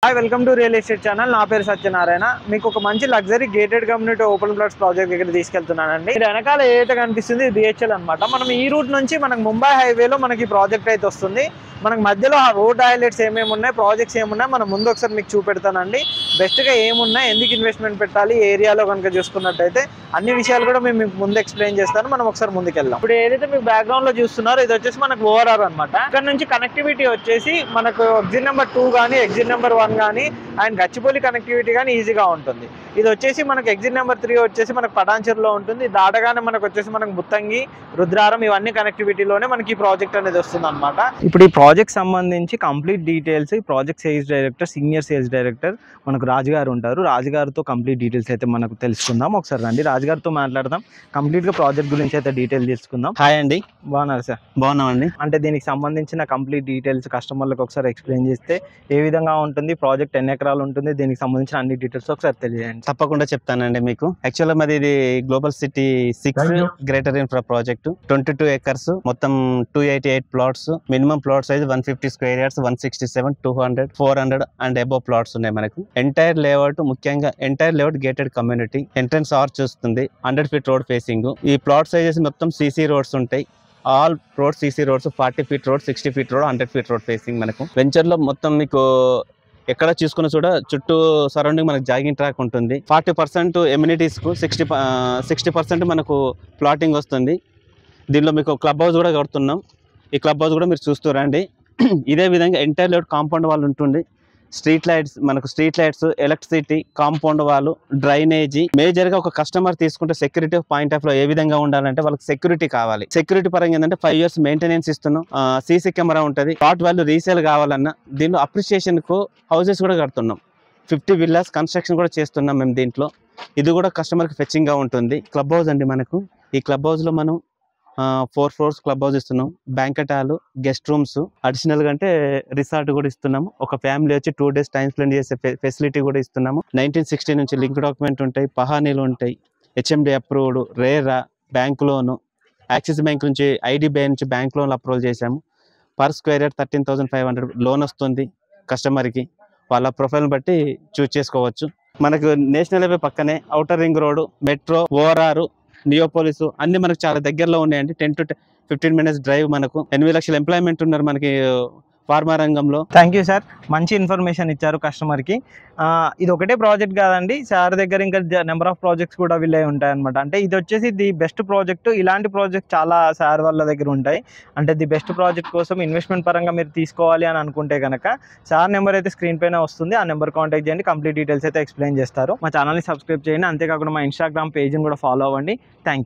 Hi welcome to real estate channel. నా పేరు సత్యనారాయణ. మీకు ఒక మంచి luxury gated community open plots project దగ్గర తీసుకెళ్తున్నానండి. ఇది వెనకాల ఏదైతే కనిపిస్తుంది బిహెచ్ఎల్ అనమాట. మనం ఈ రూట్ నుంచి మనకు ముంబై హైవేలో మనకి ప్రాజెక్ట్ అయితే వస్తుంది. మనకు మధ్యలో ఆ రోడ్ హైలైట్స్ ఏమేమి ఉన్నాయి, ప్రాజెక్ట్స్ ఏమున్నాయి మనం ముందు ఒకసారి మీకు చూపెడతానండి. బెస్ట్గా ఏమున్నాయి, ఎందుకు ఇన్వెస్ట్మెంట్ పెట్టాలి, ఏరియాలో కనుక చూసుకున్నట్టయితే అన్ని విషయాలు కూడా మేము మీకు ముందు ఎక్స్ప్లెయిన్ చేస్తాను. మనం ఒకసారి ముందుకెళ్దాం. ఇప్పుడు ఏదైతే మీకు బ్యాక్గ్రౌండ్ లో చూస్తున్నారో ఇది వచ్చేసి మనకు ఓఆర్ఆర్ అనమాట. ఇక్కడ నుంచి కనెక్టివిటీ వచ్చేసి మనకు ఎగ్జిట్ నెంబర్ 2 కానీ ఎగ్జిట్ నెంబర్ 1 కానీ అండ్ గచ్చిబౌలి కనెక్టివిటీ కానీ ఈజీగా ఉంటుంది. ఇది వచ్చేసి మనకు ఎగ్జిట్ నెంబర్ 3 వచ్చేసి మనకు పటాన్చెరులో ఉంటుంది. దాటగానే మనకు వచ్చేసి మనకు ముత్తంగి, రుద్రారం ఇవన్నీ కనెక్టివిటీలోనే మనకి ఈ ప్రాజెక్ట్ అనేది వస్తుంది అనమాట. ఇప్పుడు ఈ ప్రాజెక్ట్ సంబంధించి complete details project sales director, senior sales director మనకు రాజుగారు ఉంటారు. రాజుగారితో కంప్లీట్ డీటెయిల్స్ అయితే మనకు తెలుసుకుందాం. ఒకసారి రండి రాజుగారితో మాట్లాడదాం. కంప్లీట్ గా ప్రాజెక్ట్ గురించి అయితే డీటెయిల్ తీసుకుందాం. హాయ్ అండి, బాగున్నారు సార్? బాగున్నామండి. అంటే దీనికి సంబంధించిన కంప్లీట్ డీటెయిల్స్ కస్టమర్లకు ఒకసారి ఎక్స్ప్లెయిన్ చేస్తే ఏ విధంగా ఉంటుంది, ప్రాజెక్ట్ ఎన్ని ఎకరాలు ఉంటుంది, దీనికి సంబంధించిన అన్ని డీటెయిల్స్ ఒకసారి తెలియజేయండి. తప్పకుండా చెప్తానండి మీకు. యాక్చువల్గా మాది ఇది global city 6 greater infra project, 22 acres, మొత్తం 288 plots, minimum plot size 150 square yards, 167, 200, 400 and above plots ఉన్నాయి మనకు. ఎంటైర్ లేఅవుట్, ముఖ్యంగా entire layout gated community, entrance arch వస్తుంది, 100 feet రోడ్ ఫేసింగ్. ఈ ప్లాట్ సైజెస్ మొత్తం సీసీ రోడ్స్ ఉంటాయి. All road CC roads, 40 feet road, 60 feet road, 100 feet road facing మనకు. Venture లో మొత్తం మీకు ఎక్కడ చూసుకున్న చూడ చుట్టూ సరౌండింగ్ మనకు జాగింగ్ ట్రాక్ ఉంటుంది. 40% ఎమ్యూనిటీస్ కు, 60% మనకు ప్లాటింగ్ వస్తుంది. దీనిలో మీకు క్లబ్ హౌస్ కూడా కడుతున్నాం. ఈ క్లబ్ హౌస్ కూడా మీరు చూస్తూ రండి. ఇదే విధంగా ఎంటైర్ లేఅవుట్ కాంపౌండ్ వాళ్ళు ఉంటుంది. స్ట్రీట్ లైట్స్, ఎలక్ట్రిసిటీ, కాంపౌండ్ వాళ్ళు, డ్రైనేజీ. మేజర్ గా ఒక కస్టమర్ తీసుకుంటే సెక్యూరిటీ పాయింట్ ఆఫ్ లో ఏ విధంగా ఉండాలంటే వాళ్ళకి సెక్యూరిటీ కావాలి. సెక్యూరిటీ పరంగా ఏంటంటే 5 years మెయింటెనెన్స్ ఇస్తున్నాం. సీసీ కెమెరా ఉంటుంది. ప్లాట్ వాల్యూ రీసేల్ కావాలన్నా దీనిలో అప్రిషియేషన్ కు హౌసెస్ కూడా కడుతున్నాం. 50 villas కన్స్ట్రక్షన్ కూడా చేస్తున్నాం మేము దీంట్లో. ఇది కూడా కస్టమర్ కి ఫెచ్చింగ్ గా ఉంటుంది. క్లబ్ హౌస్ అండి మనకు. ఈ క్లబ్ హౌస్ లో మనం 4 floors క్లబ్ హౌస్ ఇస్తున్నాం. Banquet hall, guest rooms, additional గా అంటే రిసార్ట్ కూడా ఇస్తున్నాము. ఒక ఫ్యామిలీ వచ్చి 2 days టైం స్పెండ్ చేసే ఫెసిలిటీ కూడా ఇస్తున్నాము. 1960 నుంచి లింక్ డాక్యుమెంట్ ఉంటాయి, పహానీలు ఉంటాయి, HMD approved, RERA, bank loan, axis bank నుంచి, ఐడిబిఐ నుంచి బ్యాంక్ లోన్ అప్రూవల్ చేశాము. పర్ స్క్వేర్ యార్డ్ 13,500 లోన్ వస్తుంది కస్టమర్కి. వాళ్ళ ప్రొఫైల్ బట్టి చూస్ చేసుకోవచ్చు. మనకు నేషనల్ హైవే పక్కనే outer ring road, metro, ORR, Neopolis అన్ని మనకు చాలా దగ్గరలో ఉన్నాయండి. 10 to 15 minutes డ్రైవ్. మనకు 8 లక్షల ఎంప్లాయ్మెంట్ ఉన్నారు మనకి ఫార్మా రంగంలో. థ్యాంక్ యూ సార్, మంచి ఇన్ఫర్మేషన్ ఇచ్చారు కస్టమర్కి. ఇది ఒకటే ప్రాజెక్ట్ కాదండి, సార్ దగ్గర ఇంకా నెంబర్ ఆఫ్ ప్రాజెక్ట్స్ కూడా వీళ్ళే ఉంటాయన్నమాట. అంటే ఇది వచ్చేసి ది బెస్ట్ ప్రాజెక్ట్. ఇలాంటి ప్రాజెక్ట్ చాలా సార్ వాళ్ళ దగ్గర ఉంటాయి. అంటే ది బెస్ట్ ప్రాజెక్ట్ కోసం ఇన్వెస్ట్మెంట్ పరంగా మీరు తీసుకోవాలి అని అనుకుంటే కనుక సార్ నెంబర్ అయితే స్క్రీన్ పైన వస్తుంది. ఆ నెంబర్ కాంటాక్ట్ చేయండి, కంప్లీట్ డీటెయిల్స్ అయితే ఎక్స్ప్లెయిన్ చేస్తారు. మా ఛానల్ని సబ్స్క్రైబ్ చేయండి. అంతేకాకుండా మా ఇన్స్టాగ్రామ్ పేజ్ని కూడా ఫాలో అవ్వండి. Thank you.